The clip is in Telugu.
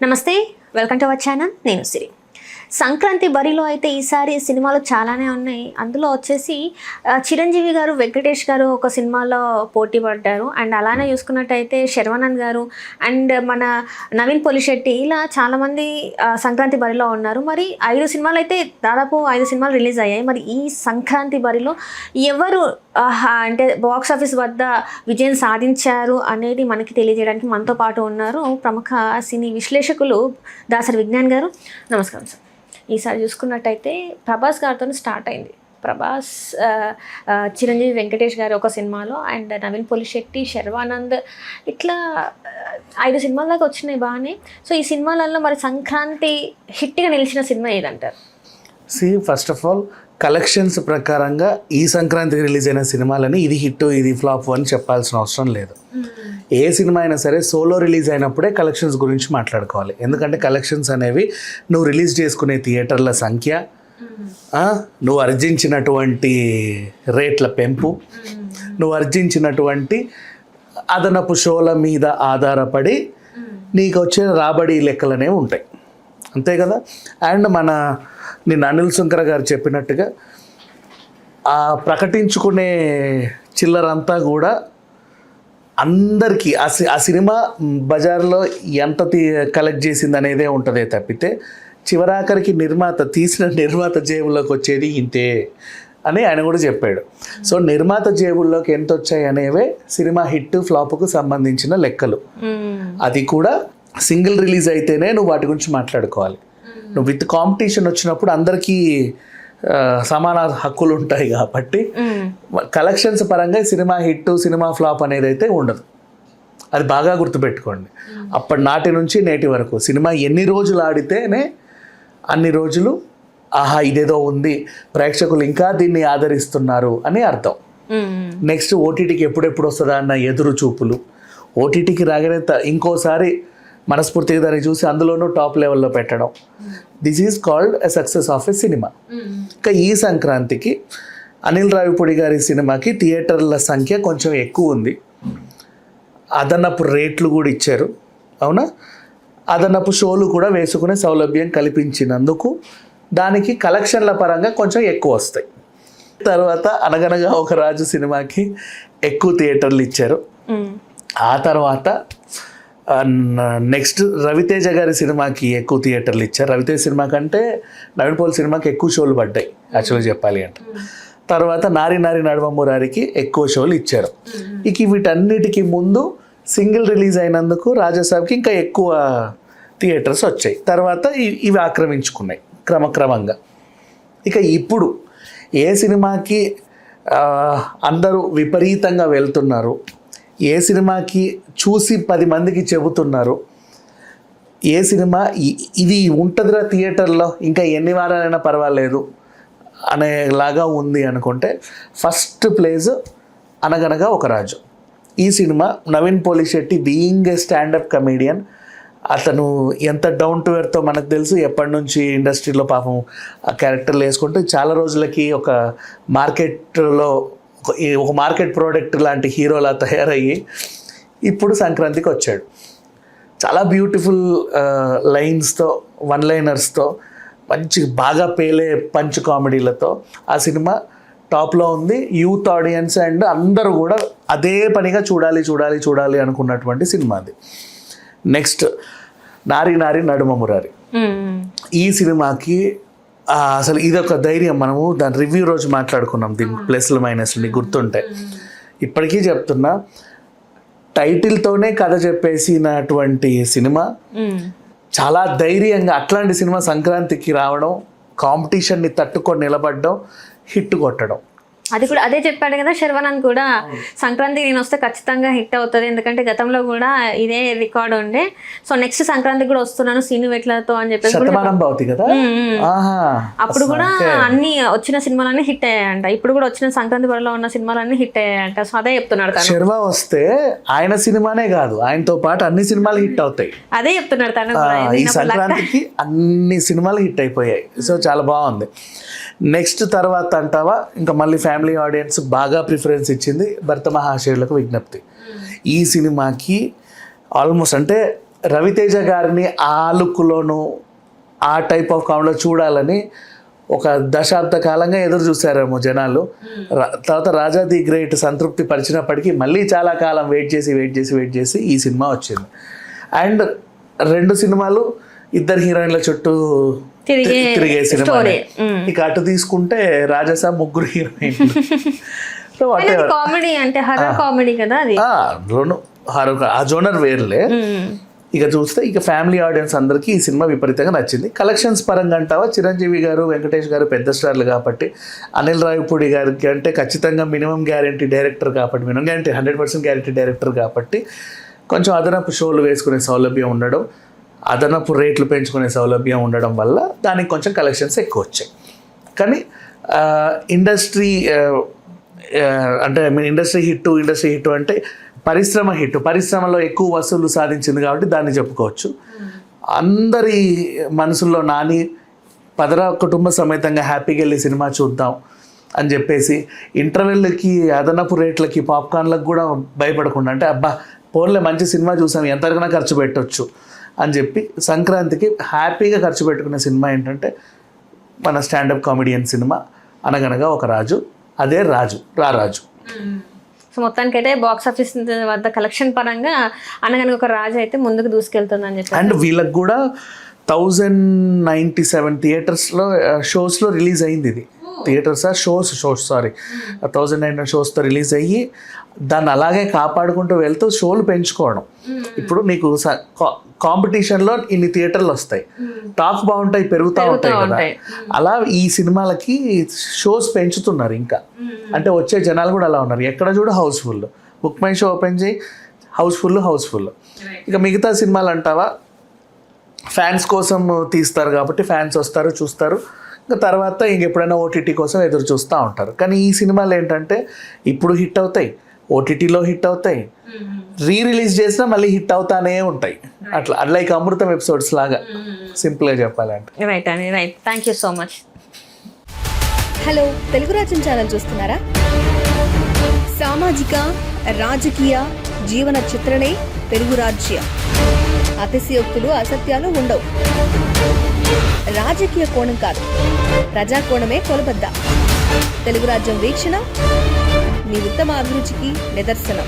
నమస్తే, వెల్కమ్ టు అవర్ ఛానల్. నేను సిరి. సంక్రాంతి బరిలో అయితే ఈసారి సినిమాలు చాలానే ఉన్నాయి. అందులో వచ్చేసి చిరంజీవి గారు, వెంకటేష్ గారు ఒక సినిమాలో పోటీ పడ్డారు. అండ్ అలానే చూసుకున్నట్టయితే శర్వానంద్ గారు అండ్ మన నవీన్ పొలిశెట్టి ఇలా చాలామంది సంక్రాంతి బరిలో ఉన్నారు. మరి 5 సినిమాలు అయితే దాదాపు 5 సినిమాలు రిలీజ్ అయ్యాయి. మరి ఈ సంక్రాంతి బరిలో ఎవరు అంటే బాక్స్ ఆఫీస్ వద్ద విజయం సాధించారు అనేది మనకి తెలియజేయడానికి మనతో పాటు ఉన్నారు ప్రముఖ సినీ విశ్లేషకులు దాసరి విజ్ఞాన్ గారు. నమస్కారం సార్. ఈసారి చూసుకున్నట్టయితే ప్రభాస్ గారితో స్టార్ట్ అయింది. ప్రభాస్, చిరంజీవి, వెంకటేష్ గారు ఒక సినిమాలో అండ్ నవీన్ పొలిశెట్టి, శర్వానంద్ ఇట్లా 5 సినిమాల దాకా వచ్చినాయి బాగానే. సో ఈ సినిమాలలో మరి సంక్రాంతి హిట్గా నిలిచిన సినిమా ఏదంటారు? ఫస్ట్ ఆఫ్ ఆల్ కలెక్షన్స్ ప్రకారంగా ఈ సంక్రాంతికి రిలీజ్ అయిన సినిమాలని ఇది హిట్ ఇది ఫ్లాప్ అని చెప్పాల్సిన అవసరం లేదు. ఏ సినిమా అయినా సరే సోలో రిలీజ్ అయినప్పుడే కలెక్షన్స్ గురించి మాట్లాడుకోవాలి. ఎందుకంటే కలెక్షన్స్ అనేవి నువ్వు రిలీజ్ చేసుకునే థియేటర్ల సంఖ్య, నువ్వు అర్జించినటువంటి రేట్ల పెంపు, నువ్వు అర్జించినటువంటి అదనపు షోల మీద ఆధారపడి నీకు వచ్చే రాబడి లెక్కలనే ఉంటాయి, అంతే కదా. అండ్ నిన్న అనిల్ సుంకర గారు చెప్పినట్టుగా ఆ ప్రకటించుకునే చిల్లరంతా కూడా అందరికీ ఆ సినిమా బజార్లో ఎంత కలెక్ట్ చేసింది అనేదే ఉంటుందే తప్పితే చివరాఖరికి తీసిన నిర్మాత జేబుల్లోకి వచ్చేది ఇంతే అని ఆయన కూడా చెప్పాడు. సో నిర్మాత జేబుల్లోకి ఎంత వచ్చాయి అనేవే సినిమా హిట్ ఫ్లాప్కు సంబంధించిన లెక్కలు. అది కూడా సింగిల్ రిలీజ్ అయితేనే నువ్వు వాటి గురించి మాట్లాడుకోవాలి. నువ్వు విత్ కాంపిటీషన్ వచ్చినప్పుడు అందరికీ సమాన హక్కులు ఉంటాయి కాబట్టి కలెక్షన్స్ పరంగా సినిమా హిట్ సినిమా ఫ్లాప్ అనేది అయితే ఉండదు. అది బాగా గుర్తుపెట్టుకోండి. అప్పటి నాటి నుంచి నేటి వరకు సినిమా ఎన్ని రోజులు ఆడితేనే అన్ని రోజులు ఆహా ఇదేదో ఉంది, ప్రేక్షకులు ఇంకా దీన్ని ఆదరిస్తున్నారు అని అర్థం. నెక్స్ట్ ఓటీటీకి ఎప్పుడెప్పుడు వస్తుందా అన్న ఎదురు చూపులు, ఓటీటీకి రాగానే ఇంకోసారి మనస్ఫూర్తిగా దాన్ని చూసి అందులోనూ టాప్ లెవెల్లో పెట్టడం, this is called a success of a cinema. ఇంకా ఈ సంక్రాంతికి అనిల్ రావిపూడి గారి సినిమాకి థియేటర్ల సంఖ్య కొంచెం ఎక్కువ ఉంది, అదనపు రేట్లు కూడా ఇచ్చారు, అవునా, అదనపు షోలు కూడా వేసుకునే సౌలభ్యం కల్పించినందుకు దానికి కలెక్షన్ల పరంగా కొంచెం ఎక్కువ వస్తాయి. తర్వాత అనగనగా ఒక రాజు సినిమాకి ఎక్కువ థియేటర్లు ఇచ్చారు. ఆ తర్వాత నెక్స్ట్ రవితేజ గారి సినిమాకి ఎక్కువ థియేటర్లు ఇచ్చారు. రవితేజ సినిమా కంటే నవీన్ పోల్ సినిమాకి ఎక్కువ షోలు పడ్డాయి యాక్చువల్గా చెప్పాలి అంటే. తర్వాత నారి నారి నడుమ మురారికి ఎక్కువ షోలు ఇచ్చారు. ఇక వీటన్నిటికీ ముందు సింగిల్ రిలీజ్ అయినందుకు రాజాసాబ్కి ఇంకా ఎక్కువ థియేటర్స్ వచ్చాయి. తర్వాత ఇవి ఆక్రమించుకున్నాయి క్రమక్రమంగా. ఇక ఇప్పుడు ఏ సినిమాకి అందరూ విపరీతంగా వెళ్తున్నారు, ఏ సినిమాకి చూసి 10 మందికి చెబుతున్నారు, ఏ సినిమా ఇది ఉంటుందిరా థియేటర్లో ఇంకా ఎన్ని వారాలైనా పర్వాలేదు అనేలాగా ఉంది అనుకుంటే ఫస్ట్ ప్లేస్ అనగనగా ఒక రాజు. ఈ cinema Naveen Polishetty being a standup comedian, అతను ఎంత డౌన్ టు ఎర్త్తో మనకు తెలుసు. ఎప్పటి నుంచి ఇండస్ట్రీలో పాపం ఆ క్యారెక్టర్లు వేసుకుంటూ చాలా రోజులకి ఒక మార్కెట్ ప్రోడక్ట్ లాంటి హీరోలా తయారయ్యి ఇప్పుడు సంక్రాంతికి వచ్చాడు. చాలా బ్యూటిఫుల్ లైన్స్తో, వన్ లైనర్స్తో, మంచి బాగా పేలే పంచ్ కామెడీలతో ఆ సినిమా టాప్లో ఉంది. యూత్ ఆడియన్స్ అండ్ అందరూ కూడా అదే పనిగా చూడాలి అనుకున్నటువంటి సినిమా అది. నెక్స్ట్ నారి నారి నడుమ మురారి. ఈ సినిమాకి అసలు ఇదొక ధైర్యం. మనము దాని రివ్యూ రోజు మాట్లాడుకున్నాం దీని ప్లస్లు మైనస్లు, నీకు గుర్తుంటే. ఇప్పటికీ చెప్తున్నా, టైటిల్తోనే కథ చెప్పేసినటువంటి సినిమా, చాలా ధైర్యంగా అట్లాంటి సినిమా సంక్రాంతికి రావడం, కాంపిటీషన్ని తట్టుకొని నిలబడడం, హిట్ కొట్టడం. అది కూడా అదే చెప్పాడు కదా శర్వానంద్ కూడా, సంక్రాంతికి నేను వస్తే ఖచ్చితంగా హిట్ అవుతుంది, ఎందుకంటే గతంలో కూడా ఇదే రికార్డు ఉండే. సో నెక్స్ట్ సంక్రాంతికి కూడా వస్తున్నాను సీను వెట్లతో అని చెప్పేసి అప్పుడు కూడా అన్ని వచ్చిన సినిమాలన్నీ హిట్ అయ్యాయంట. ఇప్పుడు కూడా వచ్చిన సంక్రాంతి బరిలో ఉన్న సినిమాలన్నీ హిట్ అయ్యాయంట. సో అదే చెప్తున్నాడు. శర్వా వస్తే ఆయన సినిమానే కాదు, ఆయనతో పాటు అన్ని సినిమాలు హిట్ అవుతాయి. అదే చెప్తున్నాడు తను. ఈ సంక్రాంతికి అన్ని సినిమాలు హిట్ అయిపోయాయి. సో చాలా బాగుంది. నెక్స్ట్ తర్వాత అంటావా, ఇంకా మళ్ళీ ఫ్యామిలీ ఆడియన్స్ బాగా ప్రిఫరెన్స్ ఇచ్చింది భర్త మహాశయులకు విజ్ఞప్తి. ఈ సినిమాకి ఆల్మోస్ట్ అంటే రవితేజ గారిని ఆ లుక్లోను ఆ టైప్ ఆఫ్ కామెడీలో చూడాలని ఒక దశాబ్ద కాలంగా ఎదురు చూసారేమో జనాలు. తర్వాత రాజా ది గ్రేట్ సంతృప్తి పరిచినప్పటికీ మళ్ళీ చాలా కాలం వెయిట్ చేసి ఈ సినిమా వచ్చింది. అండ్ 2 సినిమాలు ఇద్దరు హీరోయిన్ల చుట్టూ తిరిగే సినిమా. ఇక అటు తీసుకుంటే రాజసా 3 హీరోయిన్లు. కామెడీ అంటే హర్రర్ కామెడీ కదా అది. హారర్ ఆ జోనర్ వేర్లే. ఇక చూస్తే ఇక ఫ్యామిలీ ఆడియన్స్ అందరికీ ఈ సినిమా విపరీతంగా నచ్చింది. కలెక్షన్స్ పరంగా అంటావా, చిరంజీవి గారు, వెంకటేష్ గారు పెద్ద స్టార్లు కాబట్టి, అనిల్ రావిపూడి గారికి అంటే ఖచ్చితంగా మినిమం గ్యారంటీ డైరెక్టర్ కాబట్టి, మినిమం గ్యారంటీ 100% గ్యారంటీ డైరెక్టర్ కాబట్టి కొంచెం అదనపు షోలు వేసుకునే సౌలభ్యం ఉండడం, అదనపు రేట్లు పెంచుకునే సౌలభ్యం ఉండడం వల్ల దానికి కొంచెం కలెక్షన్స్ ఎక్కువ వచ్చాయి. కానీ ఇండస్ట్రీ అంటే ఇండస్ట్రీ హిట్ అంటే పరిశ్రమలో ఎక్కువ వసూళ్లు సాధించింది కాబట్టి దాన్ని చెప్పుకోవచ్చు. అందరి మనసుల్లో నాని పదరా కుటుంబ సమేతంగా హ్యాపీగా వెళ్ళి సినిమా చూద్దాం అని చెప్పేసి ఇంటర్వెల్కి అదనపు రేట్లకి పాప్కార్న్లకు కూడా భయపడకుండా, అంటే అబ్బా పోన్లే మంచి సినిమా చూసాం ఎంతకైనా ఖర్చు పెట్టవచ్చు అని చెప్పి సంక్రాంతికి హ్యాపీగా ఖర్చు పెట్టుకునే సినిమా ఏంటంటే మన స్టాండప్ కామెడియన్ సినిమా అనగనగా ఒక రాజు. అదే రారాజు. సో మొత్తానికైతే బాక్స్ ఆఫీస్ వద్ద కలెక్షన్ పరంగా అనగనగా ఒక రాజు అయితే ముందుకు దూసుకెళ్తుందని చెప్పి. అండ్ వీళ్ళకి కూడా 1097 థియేటర్స్లో షోస్లో రిలీజ్ అయింది. ఇది షోస్ 1009 షోస్తో రిలీజ్ అయ్యి దాన్ని అలాగే కాపాడుకుంటూ వెళ్తూ షోలు పెంచుకోవడం. ఇప్పుడు నీకు కాంపిటీషన్లో ఇన్ని థియేటర్లు వస్తాయి, టాక్ బాగుంటాయి, పెరుగుతూ ఉంటాయి కదా. అలా ఈ సినిమాలకి షోస్ పెంచుతున్నారు ఇంకా. అంటే వచ్చే జనాలు కూడా అలా ఉన్నారు. ఎక్కడ చూడు housefull. BookMyShow open చేయి, హౌస్ఫుల్. ఇక మిగతా సినిమాలు అంటావా ఫ్యాన్స్ కోసం తీస్తారు కాబట్టి ఫ్యాన్స్ వస్తారు చూస్తారు, ఇంకా తర్వాత ఎప్పుడైనా ఓటీటీ కోసం ఎదురు చూస్తూ ఉంటారు. కానీ ఈ సినిమాలు ఏంటంటే ఇప్పుడు హిట్ అవుతాయి, ఓటీటీలో హిట్ అవుతాయి, రిలీజ్ చేసినా మళ్ళీ హిట్ అవుతానే ఉంటాయి. అట్లా లైక్ అమృతం ఎపిసోడ్స్ లాగా సింపుల్గా చెప్పాలంటే. Right. Thank you so much. Hello, Telugu రాజ్యం ఛానల్ చూస్తున్నారా? సామాజిక రాజకీయ జీవన చిత్రణే తెలుగు రాజ్యం. అతిశయోక్తులు అసత్యాలు ఉండవు. రాజకీయ కోణం కాదు, ప్రజా కోణమే కొలబద్ద. తెలుగు రాజ్యం వీక్షణ మీ ఉత్తమ అభిరుచికి నిదర్శనం.